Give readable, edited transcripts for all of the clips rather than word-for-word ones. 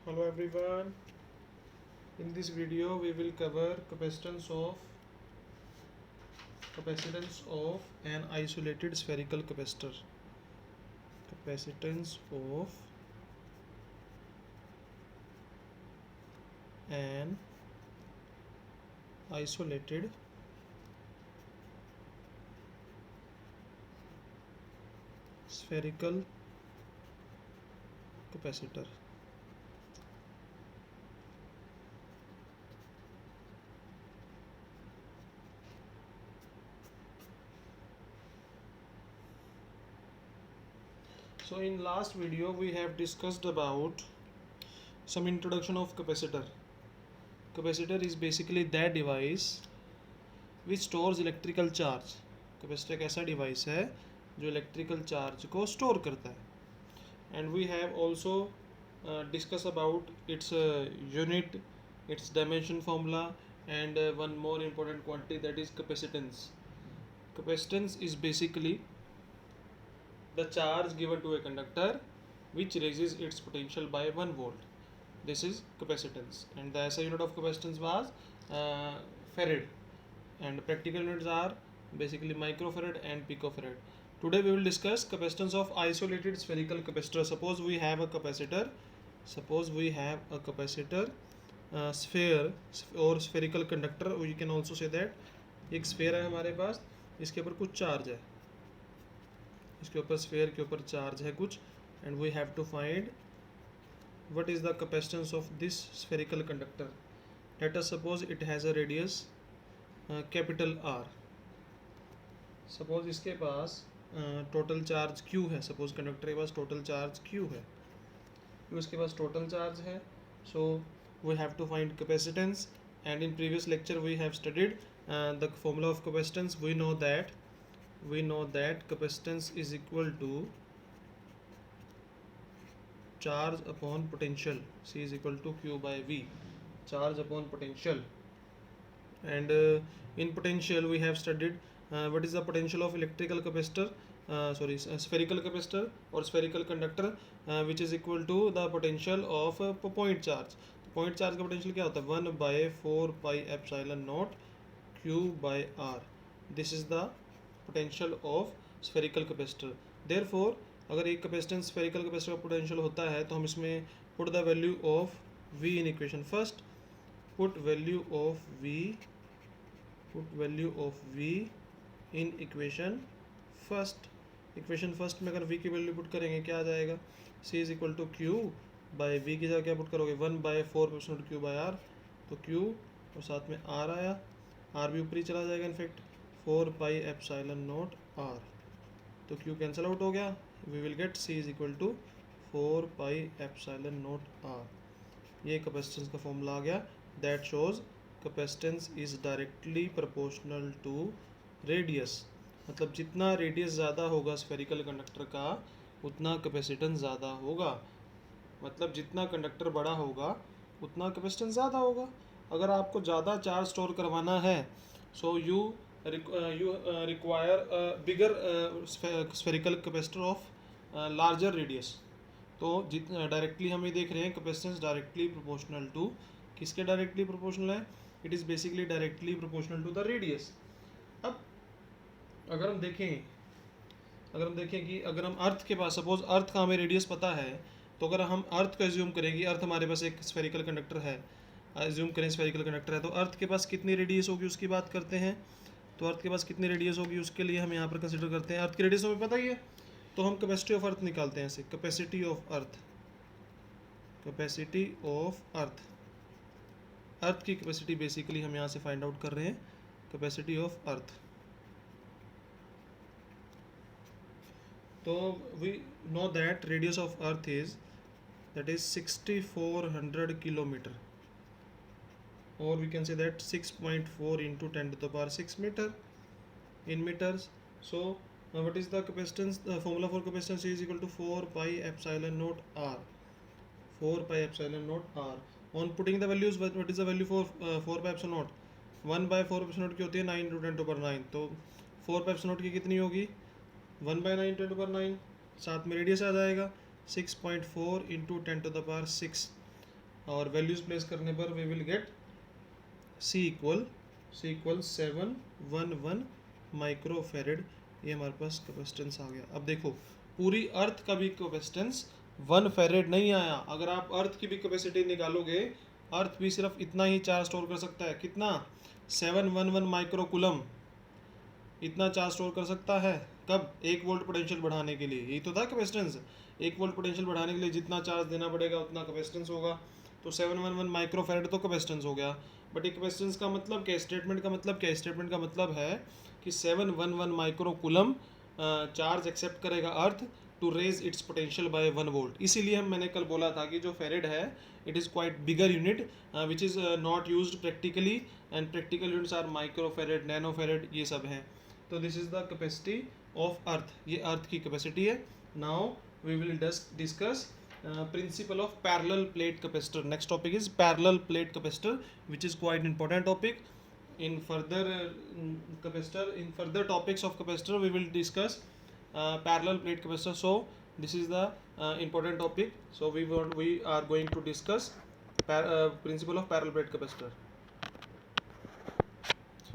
Hello everyone. In this video we will cover capacitance of an isolated spherical capacitor. Capacitance of an isolated spherical capacitor. So in last video we have discussed about some introduction of capacitor. Capacitor is basically that device which stores electrical charge. Capacitor एक ऐसा device है जो electrical charge को store करता है. And we have also discuss about its unit, its dimension formula and one more important quantity that is capacitance. Capacitance is basically the charge given to a conductor which raises its potential by 1 volt. This is capacitance, and the SI unit of capacitance was farad, and practical units are basically microfarad and picofarad. Today we will discuss capacitance of isolated spherical capacitor. Suppose we have a capacitor, sphere or spherical conductor. We can also say that एक sphere है हमारे पास, इसके ऊपर कुछ charge है, इसके ऊपर sphere के ऊपर चार्ज है कुछ, and we have to find what is the capacitance of this spherical conductor. Let us suppose it has a radius capital R. Suppose इसके पास टोटल चार्ज Q है. सपोज कंडक्टर के पास टोटल चार्ज Q है, इसके पास total charge है. So we have to find capacitance, and in previous lecture we have studied the formula of capacitance. We know that capacitance is equal to charge upon potential. C is equal to Q by V, charge upon potential. And in potential we have studied what is the potential of electrical capacitor, spherical capacitor or spherical conductor, which is equal to the potential of point charge. Point charge का potential क्या होता है? 1 by 4 pi epsilon naught Q by R. This is the potential of spherical capacitor. Therefore अगर एक capacitance spherical capacitor का potential होता है तो हम इसमें put the value of V in equation first. Put value of V in equation first. Equation first में अगर V की वैल्यू पुट करेंगे क्या आ जाएगा? C is equal to Q by V की जगह क्या पुट करोगे? 1 बाई 4 Q बाई R. तो Q और साथ में R आया, R भी ऊपर ही चला जाएगा in fact, 4 pi epsilon not R. तो Q कैंसिल आउट हो गया. We will get C is equal to 4 pi epsilon naught R. ये कैपेसिटेंस का फॉर्मूला आ गया. That shows capacitance is directly proportional to radius. मतलब जितना रेडियस ज़्यादा होगा स्फेरिकल कंडक्टर का उतना कैपेसिटेंस ज़्यादा होगा. मतलब जितना कंडक्टर बड़ा होगा उतना कैपेसिटेंस ज़्यादा होगा. अगर आपको ज़्यादा चार्ज स्टोर करवाना है सो you require a bigger spherical capacitor of larger radius. तो जितना डायरेक्टली हम ये देख रहे हैं कैपेसिटेंस डायरेक्टली प्रोपोर्शनल टू, किसके डायरेक्टली प्रोपोर्शनल है? It is basically directly proportional to the radius. अब अगर हम देखें कि अगर हम अर्थ के पास, सपोज अर्थ का हमें रेडियस पता है, तो अगर हम अर्थ को एज्यूम करें कि अर्थ हमारे पास एक स्फेरिकल कंडक्टर है, एज्यूम करें स्फेरिकल कंडक्टर है, तो अर्थ के पास कितनी रेडियस होगी उसकी बात करते हैं. तो अर्थ के पास कितनी रेडियस होगी उसके लिए हम यहाँ पर कंसिडर करते हैं. अर्थ की रेडियस हमें पता ही है, तो हम कैपेसिटी ऑफ अर्थ निकालते हैं ऐसे. कैपेसिटी ऑफ अर्थ की कैपेसिटी बेसिकली हम यहाँ से फाइंड आउट कर रहे हैं. Capacity of earth. तो we know that radius of earth is 6400 kilometre, or we can say that 6.4 into 10 to the power 6 meter in meters. So what is the capacitance? The formula for capacitance is equal to 4 pi epsilon naught R. 4 pi epsilon naught R. On putting the values, what is the value for 4 pi epsilon naught? 1 by 4 epsilon naught की होती है 9 into 10 to the power 9. तो 4 pi epsilon naught की कितनी होगी? 1 by 9 10 to the power 9. साथ में radius आ जाएगा 6.4 into 10 to the power 6. और वैल्यूज प्लेस करने पर we will get C equal 711 microfarad. ये हमारे पास कैपेसिटेंस आ गया। अब देखो पूरी अर्थ का भी कैपेसिटेंस 1 फेरेड नहीं आया। अगर आप अर्थ की भी कैपेसिटी निकालोगे, अर्थ भी सिर्फ इतना ही चार्ज स्टोर कर सकता है। कितना? 711 माइक्रोकुलम इतना चार्ज स्टोर कर सकता है। कब? 1 वोल्ट पोटेंशियल बढ़ाने के लिए। यही तो था कैपेसिटेंस। 1 वोल्ट पोटेंशियल बढ़ाने के लिए जितना चार्ज देना पड़ेगा उतना कैपेसिटेंस होगा। तो 711 माइक्रोफेरेड तो कैपेसिटेंस हो गया। बट ये कैपेसिटेंस का मतलब क्या? स्टेटमेंट का मतलब क्या? स्टेटमेंट का मतलब है कि 711 माइक्रोकुलम चार्ज एक्सेप्ट करेगा earth to raise its potential by 1 volt. इसीलिए मैंने कल बोला था कि जो फेरेड है it is quite bigger unit which is not used practically, and practical units are microfarad, nanofarad, ये सब हैं। तो this is the capacity of earth. ये अर्थ की कैपेसिटी है। Now we will discuss principle of parallel plate capacitor. Next topic is parallel plate capacitor, which is quite important topic. In further capacitor, in further topics of capacitor, we will discuss parallel plate capacitor. So this is the important topic. So we are going to discuss principle of parallel plate capacitor.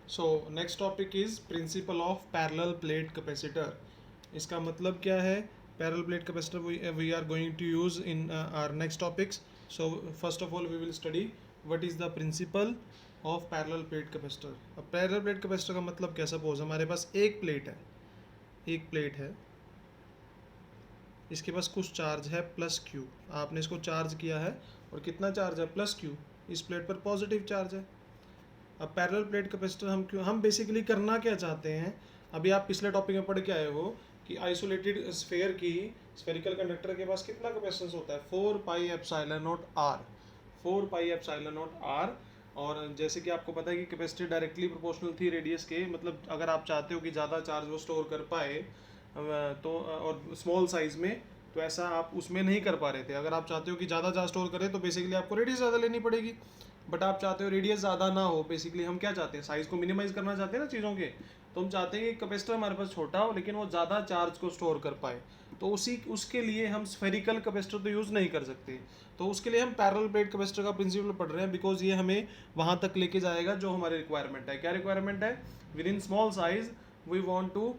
So next topic is principle of parallel plate capacitor. इसका मतलब क्या है? Parallel plate capacitor we are going to use in our next topics. So first of all we will study what is the principle of parallel plate capacitor. अब parallel plate capacitor का मतलब क्या? Suppose हमारे पास एक plate है, इसके पास कुछ charge है प्लस क्यू। आपने इसको चार्ज किया है और कितना चार्ज है? Plus Q. इस प्लेट पर पॉजिटिव चार्ज है। अब पैरेलल प्लेट कैपेसिटर हम बेसिकली करना क्या चाहते हैं? अभी आप पिछले टॉपिक में पढ़ के आए हो कि आइसोलेटेड स्फेयर की स्फेरिकल कंडक्टर के पास कितना कैपेसिटेंस होता है? 4 pi epsilon naught R. 4 pi epsilon naught R. और जैसे कि आपको पता है कि कैपेसिटी डायरेक्टली प्रोपोर्शनल थी रेडियस के। मतलब अगर आप चाहते हो कि ज़्यादा चार्ज वो स्टोर कर पाए तो और स्मॉल साइज में, तो ऐसा आप उसमें नहीं कर पा रहे थे। अगर आप चाहते हो कि ज़्यादा चार्ज स्टोर करें तो बेसिकली आपको रेडियस ज़्यादा लेनी पड़ेगी। बट आप चाहते हो रेडियस ज़्यादा ना हो। बेसिकली हम क्या चाहते हैं? साइज़ को मिनिमाइज करना चाहते हैं ना चीज़ों के। तो हम चाहते हैं कि कैपेसिटर हमारे पास छोटा हो लेकिन वो ज़्यादा चार्ज को स्टोर कर पाए। तो उसके लिए हम स्फेरिकल कैपेसिटर तो यूज़ नहीं कर सकते। तो उसके लिए हम पैरेलल प्लेट कैपेसिटर का प्रिंसिपल पढ़ रहे हैं, बिकॉज ये हमें वहाँ तक लेके जाएगा जो हमारी रिक्वायरमेंट है। क्या रिक्वायरमेंट है? With in small size we want to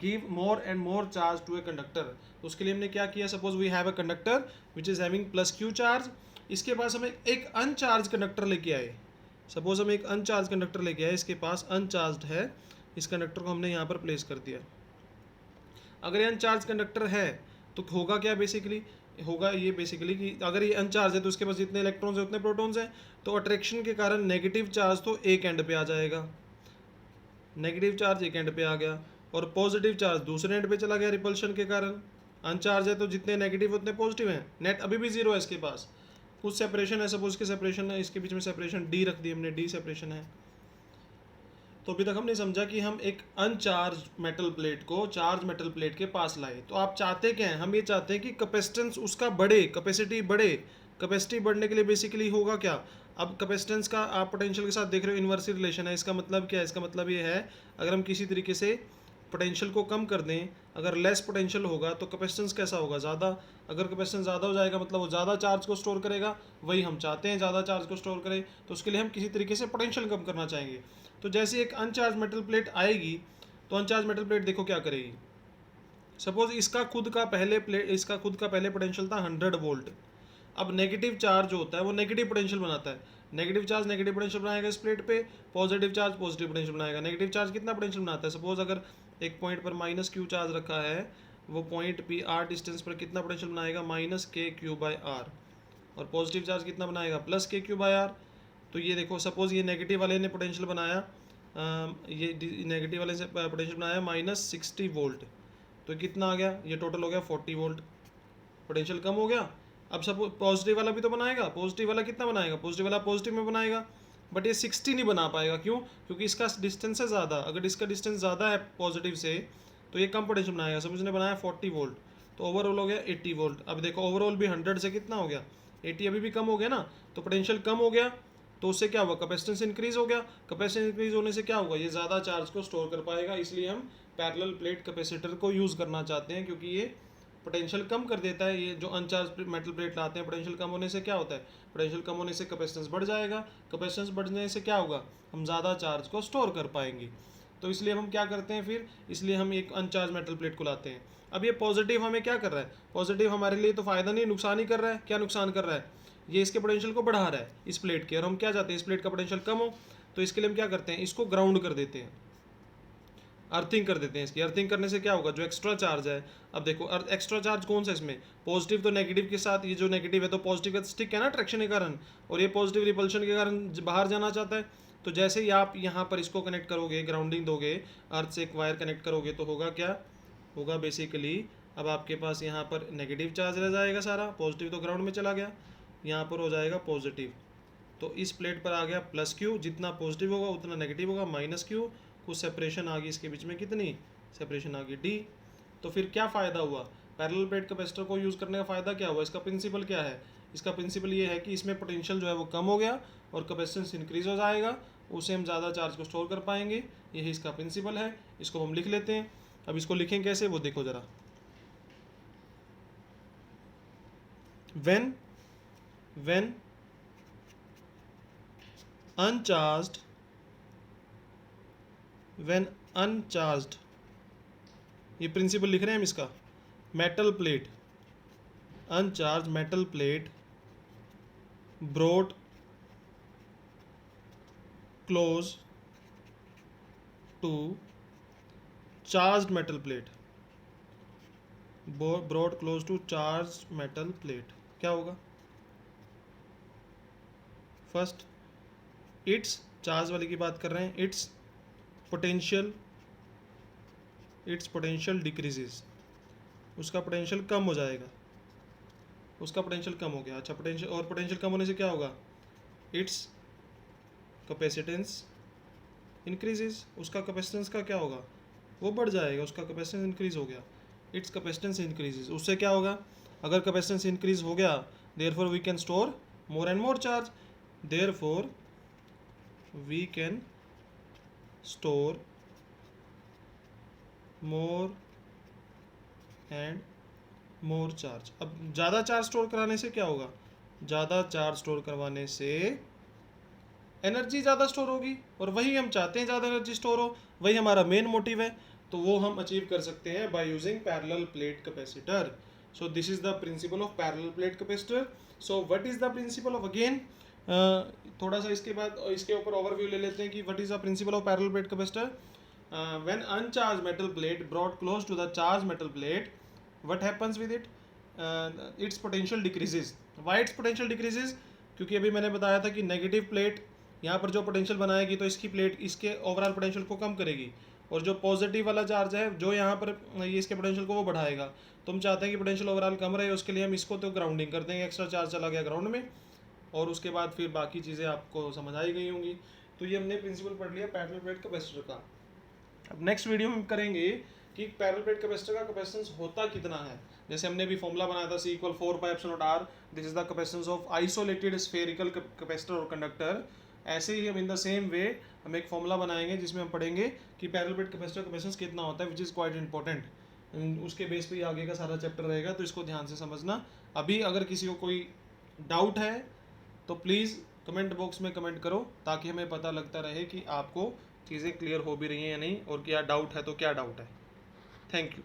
give more and more charge to a conductor. तो उसके लिए हमने क्या किया? Suppose we have a conductor which is having plus Q charge. इसके पास हमें एक अनचार्ज कंडक्टर लेके आए। सपोज हम एक अनचार्ज कंडक्टर लेके आए, इसके पास अनचार्ज है। इस कंडक्टर को हमने यहाँ पर प्लेस कर दिया। अगर ये अनचार्ज कंडक्टर है तो होगा क्या? बेसिकली होगा ये बेसिकली कि अगर ये अनचार्ज है तो उसके पास जितने इलेक्ट्रॉन्स हैं उतने प्रोटॉन्स हैं। तो अट्रैक्शन के कारण नेगेटिव चार्ज तो एक एंड पे आ जाएगा, नेगेटिव चार्ज एक एंड पे आ गया, और पॉजिटिव चार्ज दूसरे एंड पे चला गया रिपल्शन के कारण। अनचार्ज है तो जितने नेगेटिव उतने पॉजिटिव हैं। नेट अभी भी जीरो है इसके पास। कुछ सेपरेशन है, सपोज के सेपरेशन है, इसके बीच में सेपरेशन डी रख दी हमने, डी सेपरेशन है। तो अभी तक हमने समझा कि हम एक अनचार्ज मेटल प्लेट को चार्ज मेटल प्लेट के पास लाए। तो आप चाहते क्या हैं? हम ये चाहते हैं कि कैपेसिटेंस उसका बढ़े, कैपेसिटी बढ़े। कैपेसिटी बढ़ने के लिए बेसिकली होगा क्या? अब कैपेसिटेंस का आप पोटेंशियल के साथ देख रहे हो इन्वर्सली रिलेशन है। इसका मतलब क्या है? इसका मतलब ये है अगर हम किसी तरीके से पोटेंशियल को कम कर दें, अगर लेस पोटेंशियल होगा तो कैपेसिटेंस कैसा होगा? ज़्यादा। अगर कैपेसिटेंस ज़्यादा हो जाएगा मतलब वो ज़्यादा चार्ज को स्टोर करेगा। वही हम चाहते हैं, ज़्यादा चार्ज को स्टोर करें। तो उसके लिए हम किसी तरीके से पोटेंशियल कम करना चाहेंगे। तो जैसे एक अनचार्ज मेटल प्लेट आएगी तो अनचार्ज मेटल प्लेट देखो क्या करेगी। सपोज इसका खुद का पहले पोटेंशियल था 100 वोल्ट। अब नेगेटिव चार्ज होता है वो नेगेटिव पोटेंशियल बनाता है। नेगेटिव चार्ज नेगेटिव पोटेंशियल बनाएगा इस प्लेट पे, पॉजिटिव चार्ज पॉजिटिव पोटेंशियल बनाएगा। नेगेटिव चार्ज कितना पोटेंशियल बनाता है? सपोज अगर एक पॉइंट पर माइनस क्यू चार्ज रखा है, वो पॉइंट पी आर डिस्टेंस पर कितना पोटेंशियल बनाएगा? माइनस के क्यू बाय आर। और पॉजिटिव चार्ज कितना बनाएगा? प्लस के क्यू बाय आर। तो ये देखो सपोज ये नेगेटिव वाले ने पोटेंशियल बनाया, ये नेगेटिव वाले से पोटेंशियल बनाया -60 वोल्ट। तो कितना आ गया? ये टोटल हो गया 40 वोल्ट। पोटेंशियल कम हो गया। अब सपोज पॉजिटिव वाला भी तो बनाएगा। पॉजिटिव वाला कितना बनाएगा? पॉजिटिव वाला पॉजिटिव में बनाएगा, बट ये 60 नहीं बना पाएगा। क्यों? क्योंकि इसका डिस्टेंस है ज़्यादा। अगर इसका डिस्टेंस ज़्यादा है पॉजिटिव से तो ये कम पोटेंशियल बनाएगा। सपोज इसने बनाया 40 वोल्ट, तो ओवरऑल हो गया 80 वोल्ट। अब देखो ओवरऑल भी 100 से कितना हो गया? 80 अभी भी कम हो गया ना। तो पोटेंशियल कम हो गया तो उससे क्या हुआ? कैपेसिटेंस इंक्रीज हो गया। कैपेसिटेंस इंक्रीज होने से क्या होगा? ये ज़्यादा चार्ज को स्टोर कर पाएगा। इसलिए हम पैरेलल प्लेट कैपेसिटर को यूज़ करना चाहते हैं, क्योंकि ये पोटेंशियल कम कर देता है। ये जो अनचार्ज मेटल प्लेट लाते हैं, पोटेंशियल कम होने से क्या होता है, पोटेंशियल कम होने से कैपेसिटेंस बढ़ जाएगा, कैपेसिटेंस बढ़ने से क्या होगा, हम ज़्यादा चार्ज को स्टोर कर पाएंगे। तो इसलिए हम क्या करते हैं फिर, इसलिए हम एक अनचार्ज मेटल प्लेट को लाते हैं। अब ये पॉजिटिव हमें क्या कर रहा है, पॉजिटिव हमारे लिए तो फ़ायदा नहीं, नुकसान ही कर रहा है। क्या नुकसान कर रहा है, ये इसके पोटेंशियल को बढ़ा रहा है इस प्लेट के, और हम क्या चाहते हैं, इस प्लेट का पोटेंशियल कम हो। तो इसके लिए हम क्या करते हैं, इसको ग्राउंड कर देते हैं, अर्थिंग कर देते हैं। इसकी अर्थिंग करने से क्या होगा, जो एक्स्ट्रा चार्ज है, अब देखो एक्स्ट्रा चार्ज कौन सा इसमें, पॉजिटिव तो नेगेटिव के साथ, ये जो नेगेटिव है तो पॉजिटिव का स्टिक है ना अट्रैक्शन के कारण, और ये पॉजिटिव रिपल्शन के कारण बाहर जाना चाहता है। तो जैसे ही आप यहाँ पर इसको कनेक्ट करोगे, ग्राउंडिंग दोगे, अर्थ से एक वायर कनेक्ट करोगे, तो होगा क्या, होगा बेसिकली अब आपके पास यहाँ पर नेगेटिव चार्ज रह जाएगा सारा, पॉजिटिव तो ग्राउंड में चला गया, यहाँ पर हो जाएगा पॉजिटिव। तो इस प्लेट पर आ गया प्लस क्यू, जितना पॉजिटिव होगा उतना नेगेटिव होगा माइनस क्यू, कुछ सेपरेशन आ गई इसके बीच में, कितनी सेपरेशन आ गई डी। तो फिर क्या फ़ायदा हुआ, पैरेलल प्लेट कैपेसिटर को यूज़ करने का फ़ायदा क्या हुआ, इसका प्रिंसिपल क्या है, इसका प्रिंसिपल ये है कि इसमें पोटेंशियल जो है वो कम हो गया और कैपेसिटेंस इंक्रीज हो जाएगा, उससे हम ज़्यादा चार्ज को स्टोर कर पाएंगे। यही इसका प्रिंसिपल है। इसको हम लिख लेते हैं। अब इसको लिखें कैसे, वो देखो ज़रा। when uncharged ये प्रिंसिपल लिख रहे हैं हम इसका, metal plate, uncharge metal plate brought close to charged metal plate, brought close to charged metal plate, क्या होगा, फर्स्ट इट्स, चार्ज वाले की बात कर रहे हैं, इट्स पोटेंशियल डिक्रीजेस, उसका पोटेंशियल कम हो जाएगा, उसका पोटेंशियल कम हो गया। अच्छा, पोटेंशियल, और पोटेंशियल कम होने से क्या होगा, इट्स कैपेसिटेंस इंक्रीजेस, उसका कैपेसिटेंस का क्या होगा, वो बढ़ जाएगा, उसका कैपेसिटेंस इंक्रीज हो गया, इट्स कैपेसिटेंस इंक्रीजेस। उससे क्या होगा, अगर कैपेसिटेंस इंक्रीज हो गया, therefore we can store more and more charge, therefore we can store more and more charge. अब ज़्यादा चार्ज स्टोर कराने से क्या होगा, ज़्यादा चार्ज स्टोर करवाने से एनर्जी ज़्यादा स्टोर होगी, और वही हम चाहते हैं, ज़्यादा एनर्जी स्टोर हो, वही हमारा मेन मोटिव है। तो वो हम अचीव कर सकते हैं by using parallel plate capacitor. So this is the principle of parallel plate capacitor. So what is the principle of, again थोड़ा सा इसके बाद इसके ऊपर ओवरव्यू ले लेते हैं कि what is the principle of parallel plate capacitor. When uncharge metal plate brought close to the charge metal plate, what happens with it, its potential decreases. Why its potential decreases, क्योंकि अभी मैंने बताया था कि नेगेटिव प्लेट यहाँ पर जो potential बनाएगी तो इसकी प्लेट इसके ओवरऑल पोटेंशियल को कम करेगी, और जो पॉजिटिव वाला चार्ज है जो यहाँ पर ये इसके पोटेंशियल को वो बढ़ाएगा। तो हम चाहते हैं कि पोटेंशियल ओवरऑल कम रहे, उसके लिए हम इसको तो ग्राउंडिंग कर देंगे, एक्स्ट्रा चार्ज चला गया ग्राउंड में, और उसके बाद फिर बाकी चीज़ें आपको समझ आई गई होंगी। तो ये हमने प्रिंसिपल पढ़ लिया पैरेलल प्लेट कैपेसिटर का। अब नेक्स्ट वीडियो में हम करेंगे कि पैरेलल प्लेट कैपेसिटर का कैपेसिटेंस होता कितना है। जैसे हमने भी फॉर्मूला बनाया था C = 4πε0r, this is the capacitance of isolated spherical capacitor और कंडक्टर। ऐसे ही हम इन द सेम वे हम एक फॉर्मूला बनाएंगे जिसमें हम पढ़ेंगे कि पैरेलल प्लेट कैपेसिटर कैपेसिटेंस कितना होता है, विच इज़ क्वाइट इंपॉर्टेंट। उसके बेस पे आगे का सारा चैप्टर रहेगा, तो इसको ध्यान से समझना। अभी अगर किसी को कोई डाउट है तो प्लीज़ कमेंट बॉक्स में कमेंट करो, ताकि हमें पता लगता रहे कि आपको चीज़ें क्लियर हो भी रही हैं या नहीं, और क्या डाउट है तो क्या डाउट है। Thank you.